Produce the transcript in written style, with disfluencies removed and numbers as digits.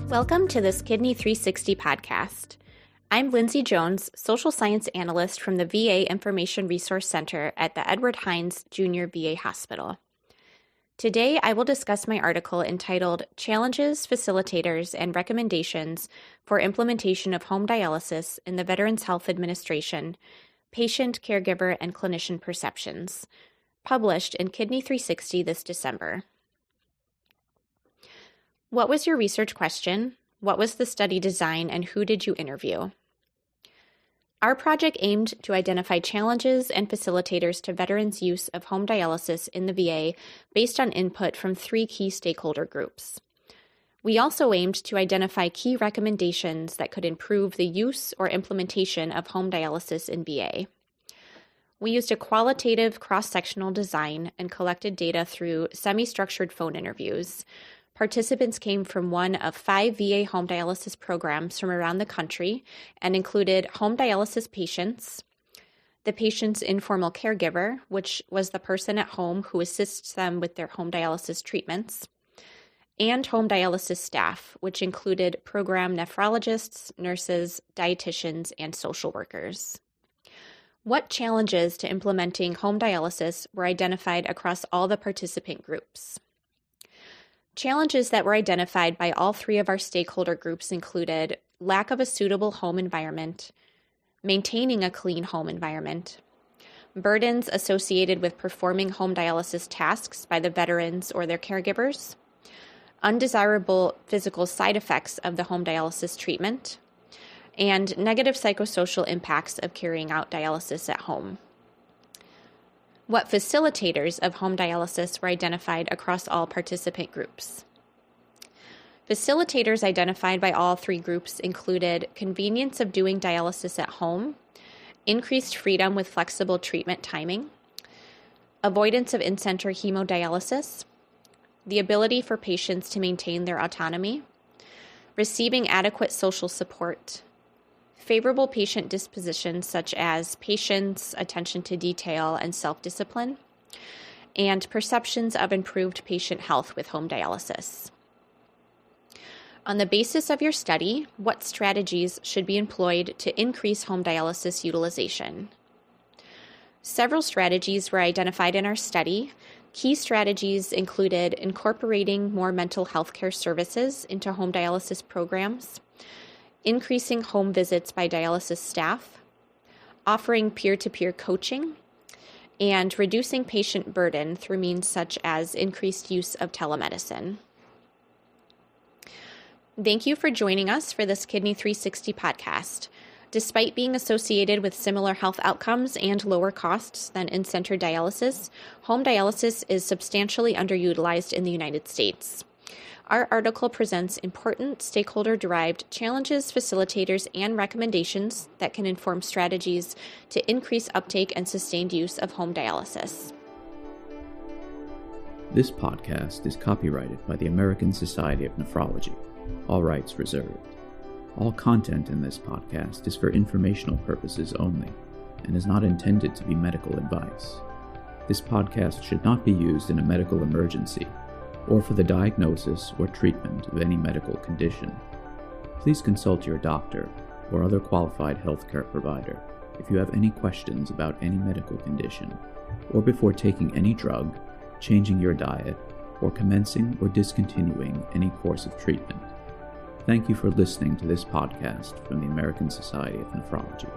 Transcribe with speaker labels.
Speaker 1: Welcome to this Kidney 360 podcast. I'm Lindsey Jones, social science analyst from the VA Information Resource Center at the Edward Hines Jr. VA Hospital. Today, I will discuss my article entitled Challenges, Facilitators, and Recommendations for Implementation of Home Dialysis in the Veterans Health Administration, Patient, Caregiver, and Clinician Perceptions, published in Kidney 360 this December. What was your research question? What was the study design, and who did you interview? Our project aimed to identify challenges and facilitators to veterans' use of home dialysis in the VA based on input from 3 key stakeholder groups. We also aimed to identify key recommendations that could improve the use or implementation of home dialysis in VA. We used a qualitative cross-sectional design and collected data through semi-structured phone interviews. Participants came from one of 5 VA home dialysis programs from around the country and included home dialysis patients, the patient's informal caregiver, which was the person at home who assists them with their home dialysis treatments, and home dialysis staff, which included program nephrologists, nurses, dietitians, and social workers. What challenges to implementing home dialysis were identified across all the participant groups? Challenges that were identified by all 3 of our stakeholder groups included lack of a suitable home environment, maintaining a clean home environment, burdens associated with performing home dialysis tasks by the veterans or their caregivers, undesirable physical side effects of the home dialysis treatment, and negative psychosocial impacts of carrying out dialysis at home. What facilitators of home dialysis were identified across all participant groups? Facilitators identified by all 3 groups included convenience of doing dialysis at home, increased freedom with flexible treatment timing, avoidance of in-center hemodialysis, the ability for patients to maintain their autonomy, receiving adequate social support, favorable patient dispositions such as patience, attention to detail, and self-discipline, and perceptions of improved patient health with home dialysis. On the basis of your study, what strategies should be employed to increase home dialysis utilization? Several strategies were identified in our study. Key strategies included incorporating more mental health care services into home dialysis programs, increasing home visits by dialysis staff, offering peer-to-peer coaching, and reducing patient burden through means such as increased use of telemedicine. Thank you for joining us for this Kidney 360 podcast. Despite being associated with similar health outcomes and lower costs than in-center dialysis, home dialysis is substantially underutilized in the United States. Our article presents important stakeholder-derived challenges, facilitators, and recommendations that can inform strategies to increase uptake and sustained use of home dialysis.
Speaker 2: This podcast is copyrighted by the American Society of Nephrology, all rights reserved. All content in this podcast is for informational purposes only and is not intended to be medical advice. This podcast should not be used in a medical emergency or for the diagnosis or treatment of any medical condition. Please consult your doctor or other qualified healthcare provider if you have any questions about any medical condition, or before taking any drug, changing your diet, or commencing or discontinuing any course of treatment. Thank you for listening to this podcast from the American Society of Nephrology.